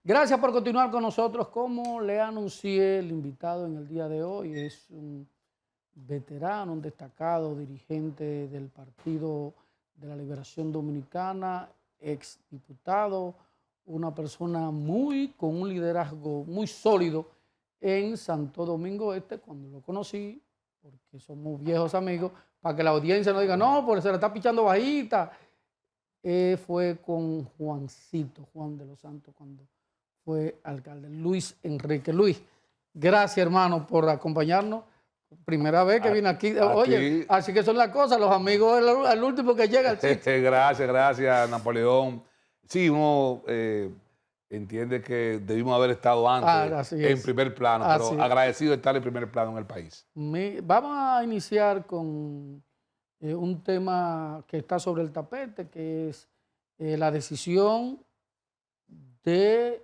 Gracias por continuar con nosotros. Como le anuncié, el invitado en el día de hoy es un veterano, un destacado dirigente del Partido de la Liberación Dominicana, exdiputado, una persona con un liderazgo muy sólido en Santo Domingo Este. Cuando lo conocí, porque somos viejos amigos, para que la audiencia no diga, no, porque se le está pichando bajita, fue con Juancito, Juan de los Santos, cuando fue alcalde, Luis Enrique. Luis, gracias hermano por acompañarnos. Primera vez que vine aquí. Oye, así que son las cosas, los amigos al último que llega al sitio. Gracias, Napoleón. Sí, uno entiende que debimos haber estado antes en primer plano, pero agradecido de estar en primer plano en el país. Vamos a iniciar con un tema que está sobre el tapete, que es la decisión de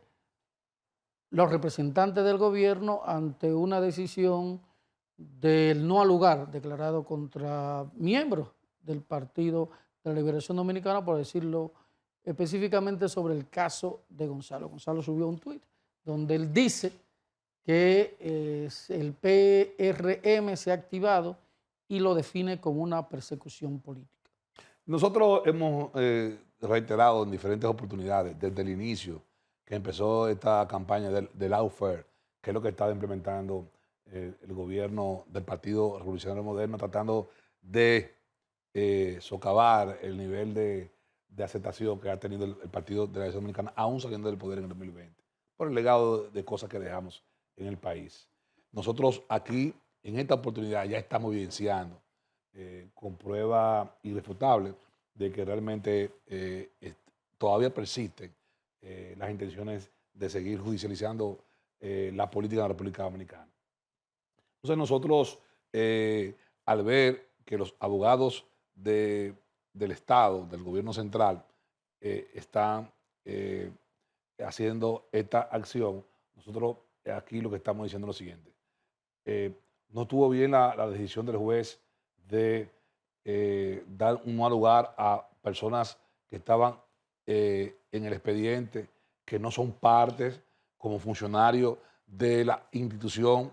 los representantes del gobierno ante una decisión del no al lugar declarado contra miembros del Partido de la Liberación Dominicana, por decirlo específicamente sobre el caso de Gonzalo. Gonzalo subió un tuit donde él dice que el PRM se ha activado y lo define como una persecución política. Nosotros hemos reiterado en diferentes oportunidades desde el inicio que empezó esta campaña del lawfare, que es lo que está implementando el gobierno del Partido Revolucionario Moderno, tratando de socavar el nivel de aceptación que ha tenido el Partido de la Liberación Dominicana, aún saliendo del poder en el 2020, por el legado de cosas que dejamos en el país. Nosotros aquí, en esta oportunidad, ya estamos evidenciando con prueba irrefutable de que realmente todavía persisten las intenciones de seguir judicializando la política de la República Dominicana. Entonces nosotros, al ver que los abogados del Estado, del gobierno central, están haciendo esta acción, nosotros aquí lo que estamos diciendo es lo siguiente. No estuvo bien la decisión del juez de dar un mal lugar a personas que estaban en el expediente, que no son partes como funcionarios de la institución,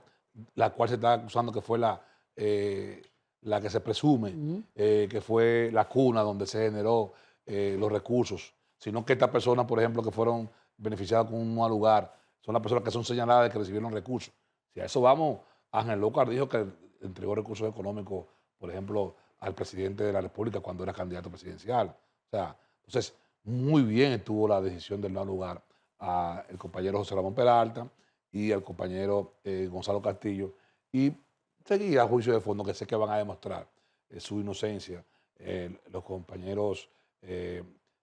la cual se está acusando que fue la que se presume que fue la cuna donde se generó los recursos, sino que estas personas, por ejemplo, que fueron beneficiadas con un mal lugar, son las personas que son señaladas de que recibieron recursos. Si a eso vamos, Ángel Lócar dijo que entregó recursos económicos, por ejemplo, al presidente de la República cuando era candidato presidencial. O sea, entonces, muy bien estuvo la decisión del no lugar al compañero José Ramón Peralta y al compañero Gonzalo Castillo. Y seguía a juicio de fondo, que sé que van a demostrar su inocencia, los compañeros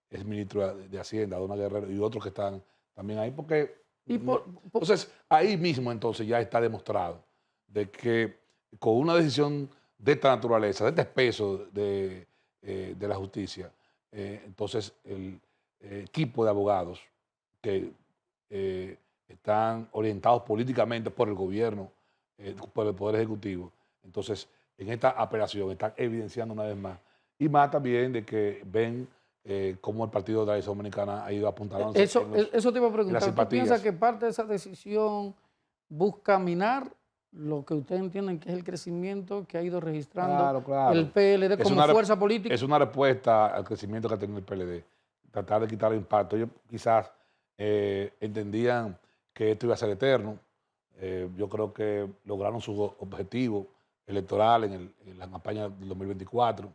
exministro de Hacienda, Dona Guerrero, y otros que están también ahí, porque entonces ahí mismo entonces ya está demostrado de que con una decisión de esta naturaleza, de este peso de la justicia, entonces el equipo de abogados que están orientados políticamente por el gobierno, por el Poder Ejecutivo, entonces en esta apelación están evidenciando una vez más, y más también de que ven cómo el Partido de la Liberación Dominicana ha ido apuntalando. Eso te iba a preguntar. ¿Tú piensas que parte de esa decisión busca minar lo que ustedes entienden que es el crecimiento que ha ido registrando el PLD como fuerza política? Es una respuesta al crecimiento que ha tenido el PLD, tratar de quitar el impacto. Ellos quizás entendían que esto iba a ser eterno. Yo creo que lograron su objetivo electoral en la campaña del 2024,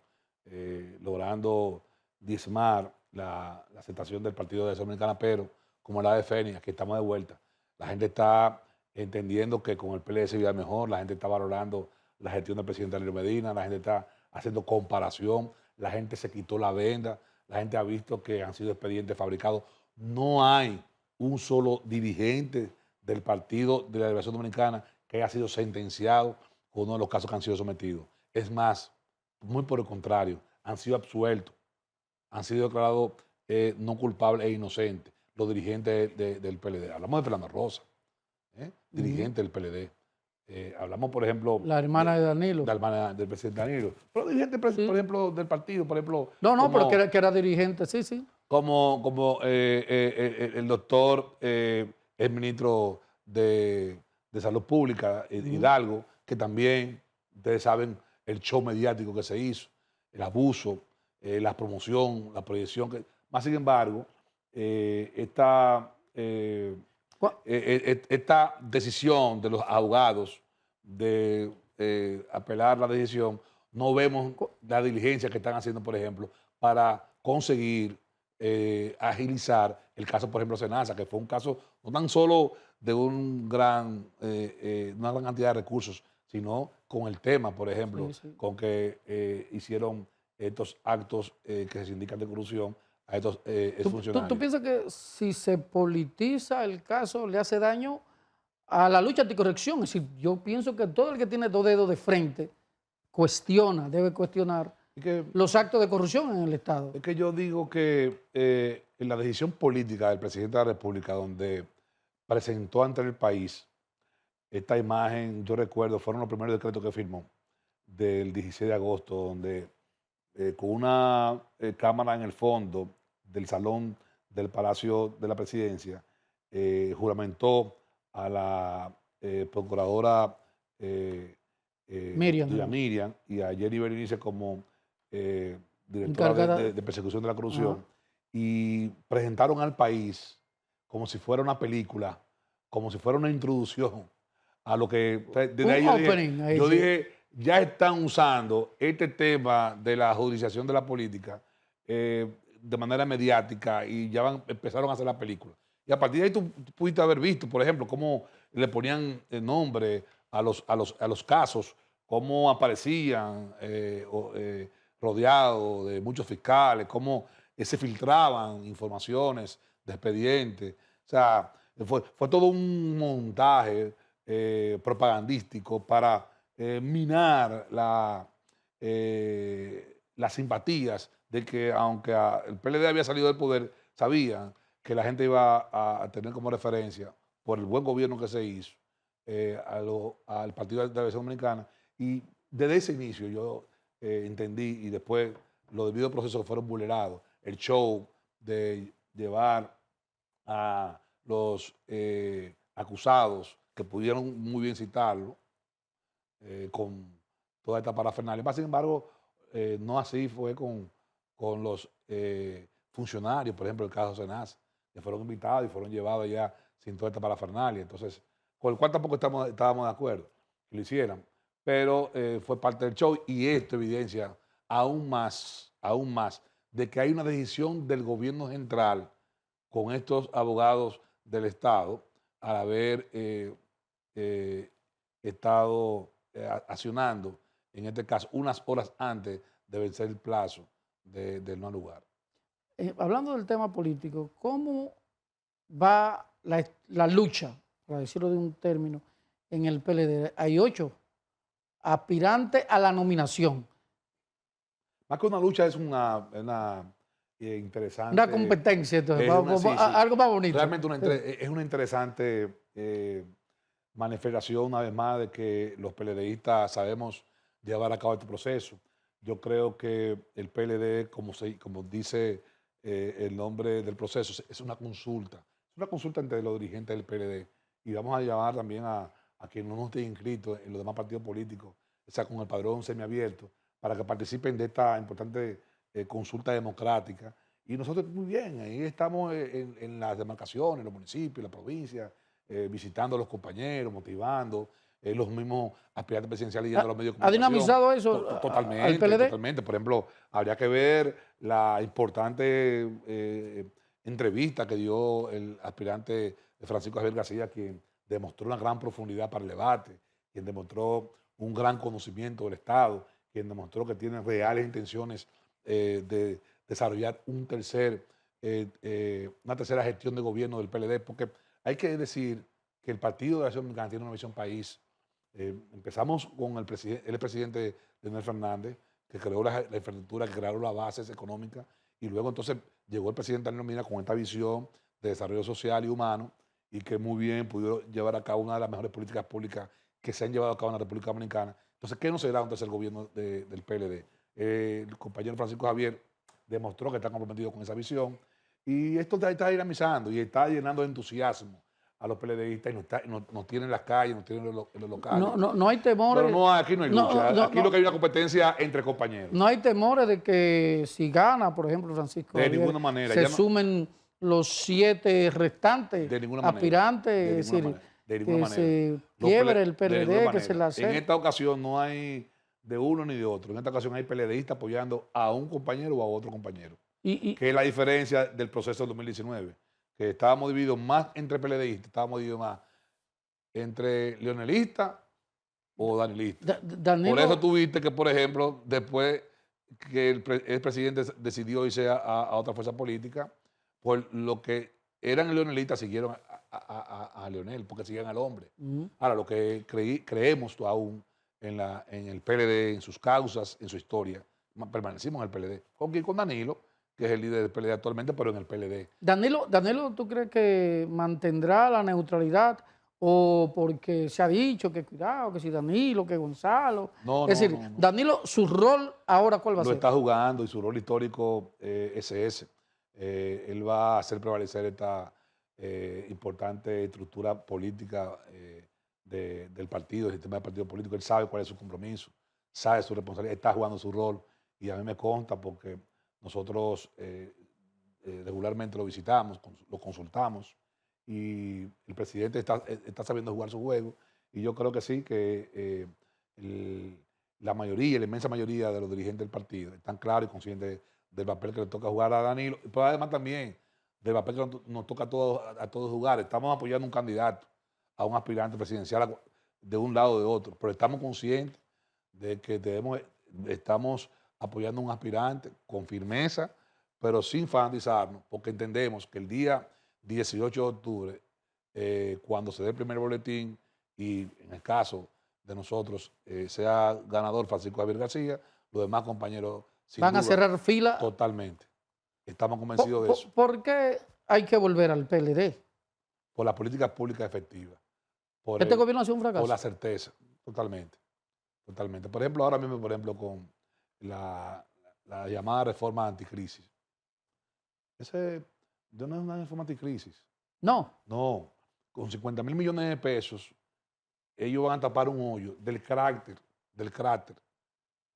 logrando diezmar la aceptación del Partido de la Dominicana, pero como la de Fénix, aquí estamos de vuelta. La gente está entendiendo que con el PLD se vive mejor, la gente está valorando la gestión del presidente Danilo Medina, la gente está haciendo comparación, la gente se quitó la venda, la gente ha visto que han sido expedientes fabricados. No hay un solo dirigente del Partido de la Liberación Dominicana que haya sido sentenciado con uno de los casos que han sido sometidos. Es más, muy por el contrario, han sido absueltos, han sido declarados no culpables e inocentes los dirigentes del PLD. Hablamos de Fernando Rosa, dirigente del PLD. Hablamos, por ejemplo... La hermana de Danilo. La hermana del presidente Danilo. Pero dirigente, por ejemplo, del partido, por ejemplo... No, pero que era dirigente, sí. el doctor, el ministro de Salud Pública, Hidalgo, que también, ustedes saben, el show mediático que se hizo, el abuso, la promoción, la proyección. Más sin embargo, esta, Cu- esta decisión de los abogados de apelar la decisión, no vemos cu- la diligencia que están haciendo, por ejemplo, para conseguir agilizar el caso, por ejemplo, Senasa, que fue un caso no tan solo de una gran cantidad de recursos, sino con el tema, por ejemplo, Sí, sí. con que hicieron estos actos que se indican de corrupción a estos ¿Tú exfuncionarios. piensas que si se politiza el caso le hace daño a la lucha anticorrupción? Es decir, yo pienso que todo el que tiene dos dedos de frente debe cuestionar Es que, los actos de corrupción en el Estado. es que yo digo que en la decisión política del presidente de la República, donde presentó ante el país esta imagen, yo recuerdo, fueron los primeros decretos que firmó del 16 de agosto, donde con una cámara en el fondo del salón del Palacio de la Presidencia, juramentó a la procuradora Miriam, doña Miriam y a Jenny Berenice como directora encargada. de persecución de la Ajá. corrupción, y presentaron al país como si fuera una película, como si fuera una introducción a lo que, desde Un ahí opening, ahí yo sí. dije, ya están usando este tema de la judicialización de la política de manera mediática y ya empezaron a hacer la película. Y a partir de ahí tú pudiste haber visto, por ejemplo, cómo le ponían nombre a los casos, cómo aparecían rodeados de muchos fiscales, cómo se filtraban informaciones de expedientes. O sea, fue todo un montaje propagandístico para minar las simpatías de que, aunque el PLD había salido del poder, sabían que la gente iba a tener como referencia, por el buen gobierno que se hizo, al Partido de la Liberación Dominicana. Y desde ese inicio yo entendí, y después los debidos procesos fueron vulnerados, el show de llevar a los acusados, que pudieron muy bien citarlo, con toda esta parafernalia. Más sin embargo, no así fue con los funcionarios, por ejemplo, el caso Senasa, que fueron invitados y fueron llevados allá sin toda esta parafernalia. Entonces, con el cual tampoco estábamos de acuerdo que lo hicieran, pero fue parte del show, y esto evidencia aún más, de que hay una decisión del gobierno central con estos abogados del Estado al haber eh, estado accionando, en este caso, unas horas antes de vencer el plazo del no lugar. Hablando del tema político, ¿cómo va la lucha, para decirlo de un término, en el PLD? Hay 8 aspirantes a la nominación. Más que una lucha, es una Una interesante, competencia, entonces, sí, sí, algo más bonito. realmente es una interesante manifestación, una vez más, de que los PLDistas sabemos llevar a cabo este proceso. Yo creo que el PLD, como dice el nombre del proceso, es una consulta entre los dirigentes del PLD, y vamos a llamar también a quienes no estén inscritos en los demás partidos políticos, o sea, con el padrón semiabierto, para que participen de esta importante consulta democrática. Y nosotros muy bien, ahí estamos en las demarcaciones, en los municipios, en la provincia, visitando a los compañeros, motivando, los mismos aspirantes presidenciales yendo a los medios de ¿Ha comunicación. dinamizado eso al Totalmente, PLD? totalmente. Por ejemplo, habría que ver la importante entrevista que dio el aspirante Francisco Javier García, quien demostró una gran profundidad para el debate, quien demostró un gran conocimiento del Estado, quien demostró que tiene reales intenciones de desarrollar una tercera gestión de gobierno del PLD, porque hay que decir que el Partido de la Acción Dominicana tiene una visión país. Empezamos con el presidente Leonel Fernández, que creó la infraestructura, que crearon las bases económicas, y luego entonces llegó el presidente Danilo Medina con esta visión de desarrollo social y humano, y que muy bien pudo llevar a cabo una de las mejores políticas públicas que se han llevado a cabo en la República Dominicana. Entonces, ¿qué no será un tercer gobierno del PLD? El compañero Francisco Javier demostró que está comprometido con esa visión, Y esto está dinamizando y está llenando de entusiasmo a los PLDistas y nos tienen en las calles, nos tienen en los locales. No hay Pero temores. no, aquí no hay lucha. Aquí lo No, que hay una competencia entre compañeros. no hay temores de que si gana, por ejemplo, Francisco De Javier, ninguna manera. se Ya no, sumen los 7 restantes de ninguna manera. aspirantes, De es ninguna decir, manera. De ninguna que manera. se Los quiebre el de ninguna PLD, que se manera. la En hace. esta ocasión no hay de uno ni de otro. En esta ocasión hay PLDistas apoyando a un compañero o a otro compañero. Que es la diferencia del proceso del 2019. Que estábamos divididos más entre PLDistas, estábamos divididos más entre leonelistas o danilistas. Danilo, Por eso tuviste que, por ejemplo, después que el presidente decidió irse a otra fuerza política, por lo que eran leonelistas siguieron a Leonel, porque siguen al hombre. Ahora, lo que creemos aún en el PLD, en sus causas, en su historia, permanecimos en el PLD. Con Danilo, que es el líder del PLD actualmente, pero en el PLD. Danilo, ¿tú crees que mantendrá la neutralidad o porque se ha dicho que cuidado, que si Danilo, que Gonzalo? No, Es decir, no. Danilo, su rol ahora, ¿cuál va a Lo ser? está jugando y su rol histórico es ese. Él va a hacer prevalecer esta importante estructura política del partido, del sistema de partido político. Él sabe cuál es su compromiso, sabe su responsabilidad, está jugando su rol y a mí me consta porque nosotros regularmente lo visitamos, lo consultamos y el presidente está sabiendo jugar su juego y yo creo que sí, que la mayoría, la inmensa mayoría de los dirigentes del partido están claros y conscientes del papel que le toca jugar a Danilo, pero además también del papel que nos toca a todos jugar. Estamos apoyando a un candidato, a un aspirante presidencial de un lado o de otro, pero estamos conscientes de que estamos apoyando a un aspirante con firmeza, pero sin fanatizarnos, porque entendemos que el día 18 de octubre, cuando se dé el primer boletín y en el caso de nosotros sea ganador Francisco Javier García, los demás compañeros sin ¿Van a duda, cerrar fila? totalmente. Estamos convencidos de eso. ¿Por qué hay que volver al PLD? Por las políticas públicas efectivas. ¿Este gobierno ha sido un fracaso? Por la certeza, totalmente. Totalmente. Por ejemplo, ahora mismo, con la llamada reforma anticrisis. No es una reforma anticrisis. No. No. Con 50.000 millones de pesos, ellos van a tapar un hoyo del cráter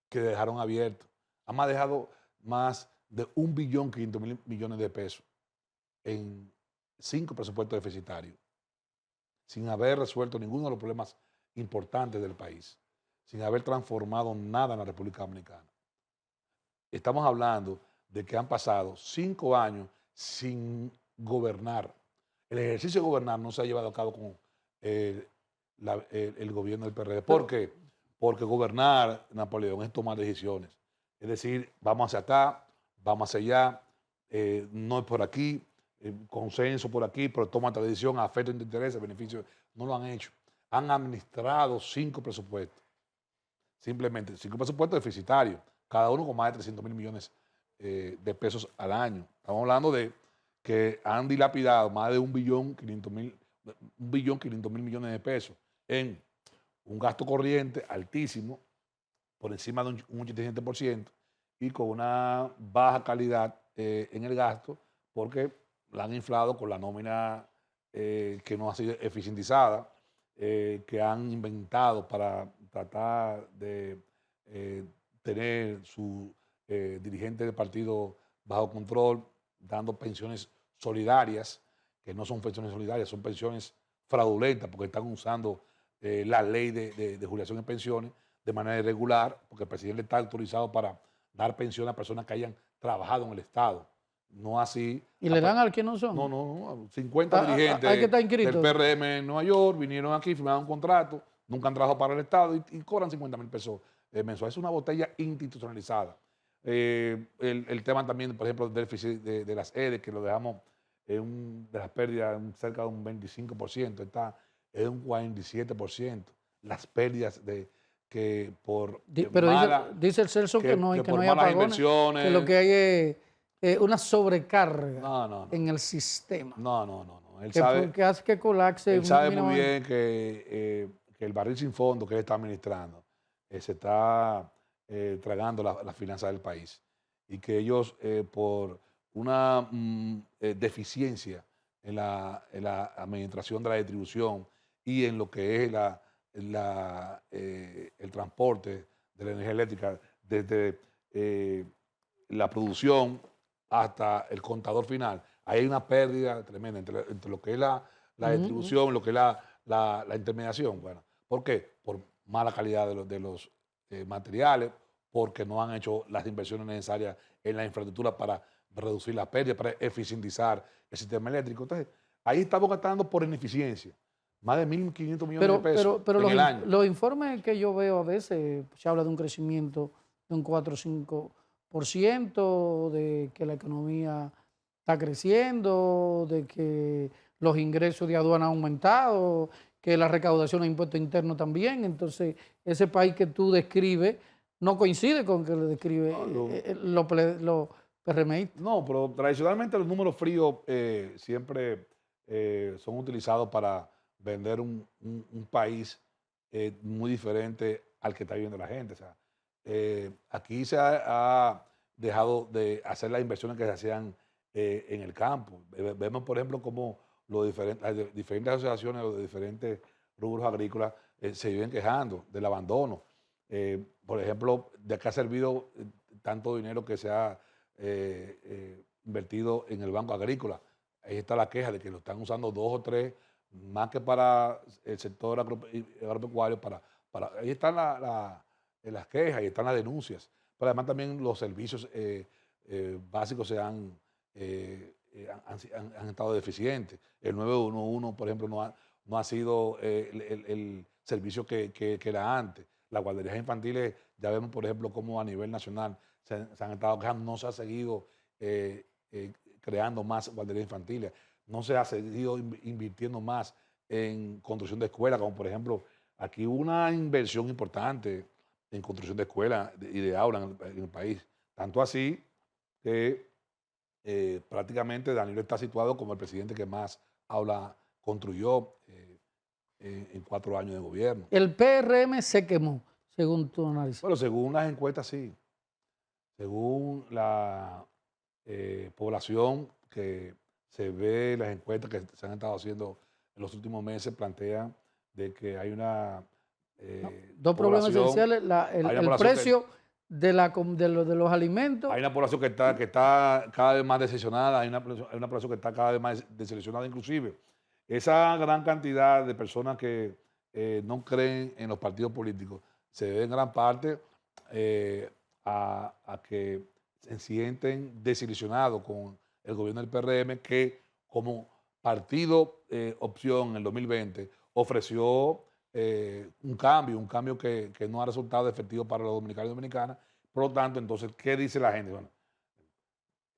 que dejaron abierto. Han dejado más de 1.500.000 millones de pesos en 5 presupuestos deficitarios, sin haber resuelto ninguno de los problemas importantes del país, sin haber transformado nada en la República Dominicana. Estamos hablando de que han pasado 5 años sin gobernar. El ejercicio de gobernar no se ha llevado a cabo con el gobierno del PRD. ¿Por qué? Porque gobernar, Napoleón, es tomar decisiones. Es decir, vamos hacia acá, vamos hacia allá, no es por aquí, consenso por aquí, pero toma esta decisión, afecto de interés, beneficio. No lo han hecho. Han administrado 5 presupuestos. Simplemente 5 presupuestos deficitarios, cada uno con más de 300.000 millones de pesos al año. Estamos hablando de que han dilapidado más de 1.500.000 millones de pesos en un gasto corriente altísimo, por encima de un 87%, y con una baja calidad en el gasto, porque la han inflado con la nómina que no ha sido eficientizada, que han inventado para tratar de tener su dirigente del partido bajo control, dando pensiones solidarias, que no son pensiones solidarias, son pensiones fraudulentas, porque están usando la ley de jubilación y pensiones de manera irregular, porque el presidente está autorizado para dar pensión a personas que hayan trabajado en el Estado. No así. ¿Y le dan al que no son? No. 50 dirigentes hay que estar del PRM en Nueva York vinieron aquí, firmaron un contrato, nunca han trabajado para el Estado y cobran 50.000 pesos mensuales. Es una botella institucionalizada. El tema también, por ejemplo, del déficit de las EDES, que lo dejamos de las pérdidas cerca de un 25%, está en un 47%. Las pérdidas pero dice el Celso que no hay apagones, que lo que hay es una sobrecarga en el sistema. No. Que hace que colapse. Él sabe muy bien que el barril sin fondo que él está administrando se está tragando las finanzas del país y que ellos por deficiencia en la administración de la distribución y en lo que es el transporte de la energía eléctrica, desde la producción hasta el contador final. Ahí hay una pérdida tremenda entre lo que es la Ujú. distribución, lo que es la intermediación. Bueno, ¿por qué? Por mala calidad de los materiales, porque no han hecho las inversiones necesarias en la infraestructura para reducir las pérdidas, para eficientizar el sistema eléctrico. Entonces, ahí estamos gastando por ineficiencia más de 1.500 millones de pesos Pero en el año. los informes que yo veo a veces se habla de un crecimiento de un 4 o 5%, de que la economía está creciendo, de que los ingresos de aduana han aumentado, que la recaudación de impuestos internos también. Entonces, ese país que tú describes no coincide con que le describe No, los PRMistas. no, pero tradicionalmente los números fríos siempre son utilizados para vender un país muy diferente al que está viviendo la gente. O sea, aquí se ha dejado de hacer las inversiones que se hacían en el campo. Vemos, por ejemplo, cómo las diferentes asociaciones o de diferentes rubros agrícolas se viven quejando del abandono. Por ejemplo, de qué ha servido tanto dinero que se ha invertido en el Banco Agrícola. Ahí está la queja de que lo están usando 2 o 3, más que para el sector agropecuario. Ahí están las quejas, ahí están las denuncias. Pero además también los servicios básicos han estado deficientes. El 911, por ejemplo, no ha sido el servicio que era antes. Las guarderías infantiles, ya vemos, por ejemplo, cómo a nivel nacional se han estado quejando, no se ha seguido creando más guarderías infantiles, no se ha seguido invirtiendo más en construcción de escuelas, como por ejemplo, aquí hubo una inversión importante en construcción de escuelas y de aulas en el país. Tanto así que prácticamente Danilo está situado como el presidente que más aulas construyó en 4 años de gobierno. El PRM se quemó, según tu análisis. Bueno, según las encuestas, sí. Según la población que se ve, las encuestas que se han estado haciendo en los últimos meses plantean de que hay una ¿No? Dos problemas población, esenciales, hay una el población que precio de los alimentos. hay una población que está cada vez más decepcionada, hay una población que está cada vez más desilusionada inclusive. Esa gran cantidad de personas que no creen en los partidos políticos se debe en gran parte a que se sienten desilusionados con el gobierno del PRM, que como partido opción en el 2020 ofreció un cambio que no ha resultado efectivo para los dominicanos y dominicanas. Por lo tanto, entonces, ¿qué dice la gente? Bueno,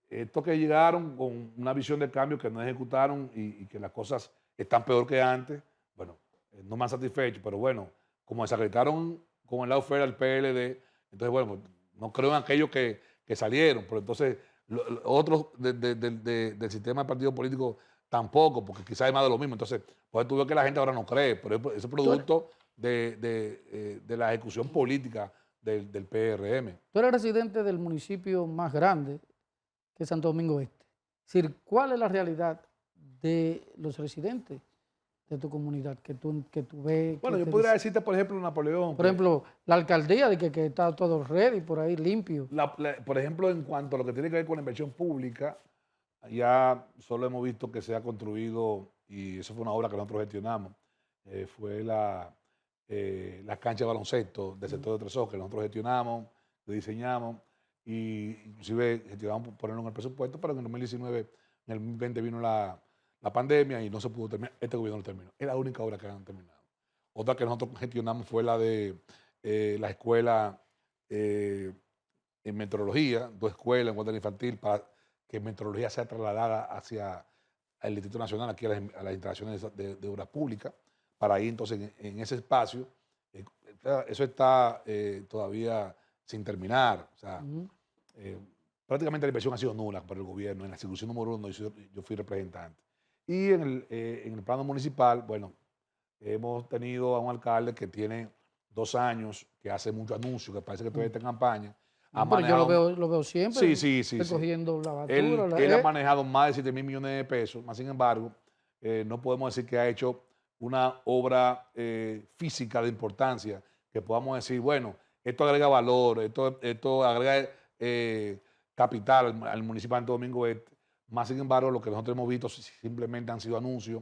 estos que llegaron con una visión de cambio que no ejecutaron y que las cosas están peor que antes, bueno, no me han satisfecho, pero bueno, como desacreditaron con el lado fuera el PLD, entonces, bueno, pues, no creo en aquellos que salieron, pero entonces otros del sistema de partidos políticos tampoco, porque quizás hay más de lo mismo. Entonces, pues tú ves que la gente ahora no cree, pero eso es Tú eres, producto de la ejecución política del PRM. tú eres residente del municipio más grande, que es Santo Domingo Este. Es decir, ¿cuál es la realidad de los residentes de tu comunidad que tú ves? Bueno, yo podría decirte, por ejemplo, Napoleón, Por ejemplo, la alcaldía de que está todo ready por ahí limpio. por ejemplo, en cuanto a lo que tiene que ver con la inversión pública, ya solo hemos visto que se ha construido, y eso fue una obra que nosotros gestionamos, fue la cancha de baloncesto del sector de Tres Ojos, que nosotros gestionamos, lo diseñamos, y inclusive gestionamos ponerlo en el presupuesto, pero en el 2019, en el 2020 vino la pandemia y no se pudo terminar. Este gobierno lo terminó. Es la única obra que han terminado. Otra que nosotros gestionamos fue la de la escuela en meteorología, 2 escuelas en guardería infantil, para que meteorología sea trasladada hacia el Instituto Nacional, aquí a las instalaciones de obras públicas, para ir entonces en ese espacio. eh, Eso está todavía sin terminar. O sea, Ujú. eh, prácticamente la inversión ha sido nula por el gobierno en la circunscripción número 1 donde yo fui representante. Y en el plano municipal, bueno, hemos tenido a un alcalde que tiene 2 años, que hace mucho anuncio, que parece que todavía está en campaña. ha Pero yo manejado... lo veo siempre Sí. recogiendo la basura. Él ha manejado más de 7 mil millones de pesos, más sin embargo, no podemos decir que ha hecho una obra física de importancia, que podamos decir, bueno, esto agrega valor, esto agrega capital al municipio de Santo Domingo Este. Más sin embargo, lo que nosotros hemos visto simplemente han sido anuncios,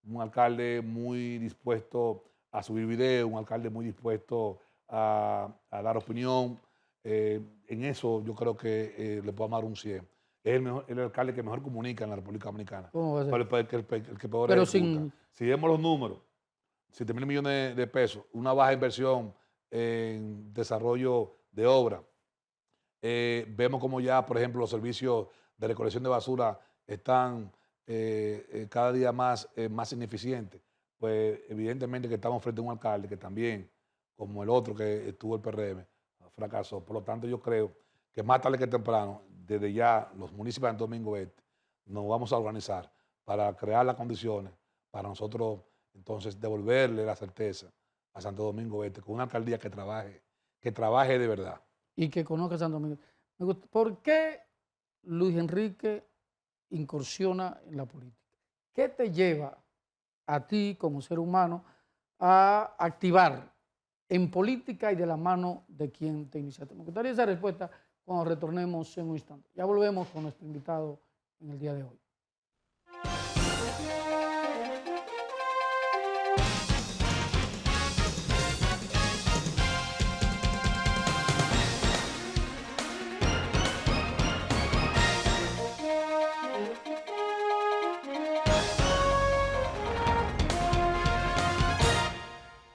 un alcalde muy dispuesto a subir video, un alcalde muy dispuesto a dar opinión. En eso yo creo que le podemos dar un 100. Es el alcalde que mejor comunica en la República Dominicana, ¿Cómo va a ser? pero el que peor Pero ejecuta. Si vemos los números, 7 mil millones de pesos, una baja inversión en desarrollo de obra, vemos como ya, por ejemplo, los servicios de recolección de basura están cada día más ineficientes. Pues evidentemente que estamos frente a un alcalde que también, como el otro que estuvo el PRM, fracasó. Por lo tanto, yo creo que más tarde que temprano, desde ya los municipios de Santo Domingo Este, nos vamos a organizar para crear las condiciones para nosotros entonces devolverle la certeza a Santo Domingo Este con una alcaldía que trabaje de verdad. Y que conozca Santo Domingo. ¿Por qué Luis Enrique incursiona en la política? ¿Qué te lleva a ti como ser humano a activar en política y de la mano de quien te iniciaste? Me gustaría esa respuesta cuando retornemos en un instante. Ya volvemos con nuestro invitado en el día de hoy.